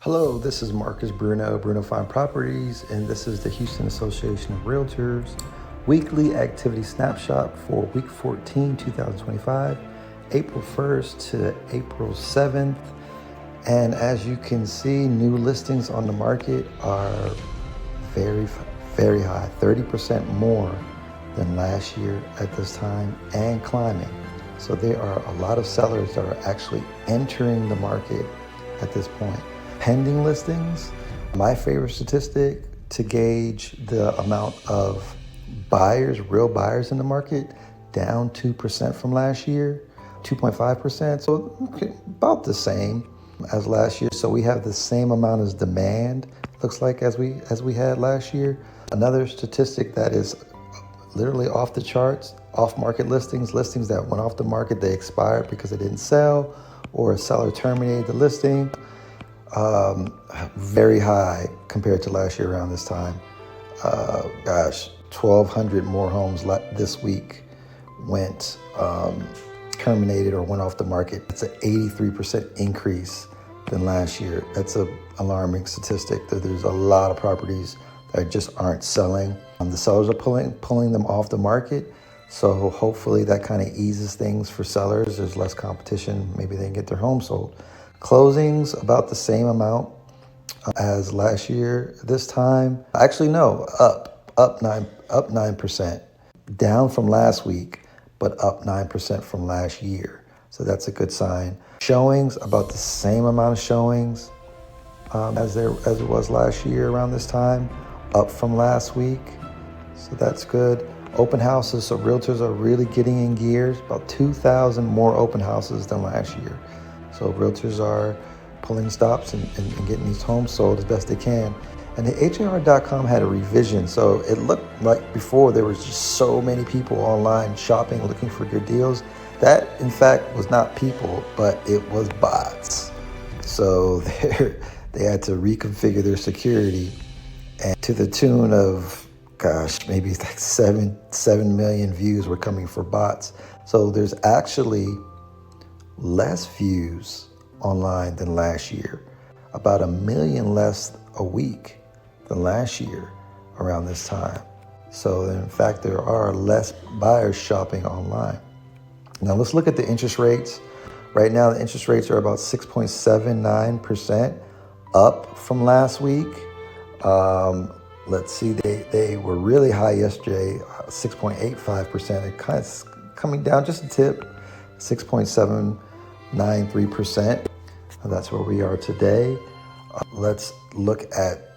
Hello, this is Marcus Bruno, Bruno Fine Properties, and this is the Houston Association of Realtors weekly activity snapshot for week 14, 2025, April 1st to April 7th. And as you can see, new listings on the market are very, very high, 30% more than last year at this time and climbing. So there are a lot of sellers that are actually entering the market at this point. Pending listings, my favorite statistic to gauge the amount of buyers, real buyers in the market, down 2% from last year, 2.5%. So about the same as last year. So we have the same amount as demand, looks like, as we had last year. Another statistic that is literally off the charts, off-market listings that went off the market, they expired because they didn't sell, or a seller terminated the listing. Very high compared to last year around this time. 1,200 more homes this week went terminated or went off the market. It's an 83% increase than last year. That's an alarming statistic. That there's a lot of properties that just aren't selling. The sellers are pulling them off the market. So hopefully that kind of eases things for sellers. There's less competition. Maybe they can get their home sold. Closings about the same amount as last year this time. Actually, no, up 9%, down from last week, but up 9% from last year. So that's a good sign. Showings about the same amount of showings as it was last year around this time, up from last week. So that's good. Open houses, so realtors are really getting in gears. About 2,000 more open houses than last year. So realtors are pulling stops and getting these homes sold as best they can. And the HAR.com had a revision. So it looked like before there was just so many people online shopping, looking for good deals. That, in fact, was not people, but it was bots. So they had to reconfigure their security, and to the tune of, maybe like 7 million views were coming for bots. So there's actually less views online than last year, about 1 million less a week than last year around this time. So in fact, there are less buyers shopping online. Now let's look at the interest rates. Right now, the interest rates are about 6.79%, up from last week. Let's see, they were really high yesterday, 6.85%. It kind of coming down just a tip, 6.793%. That's where we are today. Let's look at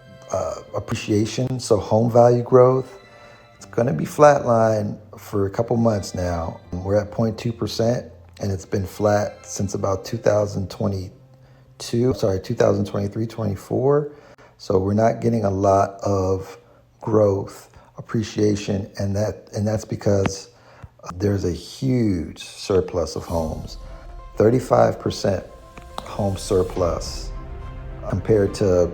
appreciation. So home value growth, it's going to be flatline for a couple months now. We're at 0.2%, and it's been flat since about 2023, 24. So we're not getting a lot of growth, appreciation, and that's because there's a huge surplus of homes, 35% home surplus compared to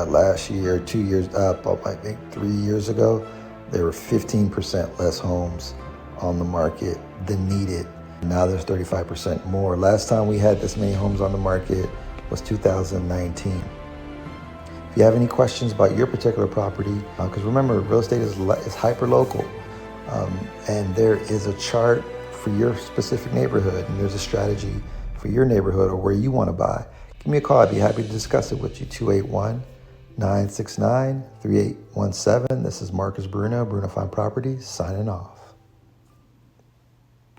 last year, 2 years up, I think 3 years ago, there were 15% less homes on the market than needed. Now there's 35% more. Last time we had this many homes on the market was 2019. If you have any questions about your particular property, because remember, real estate is hyper-local, and there is a chart for your specific neighborhood, and there's a strategy for your neighborhood or where you want to buy. Give me a call. I'd be happy to discuss it with you. 281-969-3817. This is Marcus Bruno, Bruno Fine Properties, signing off.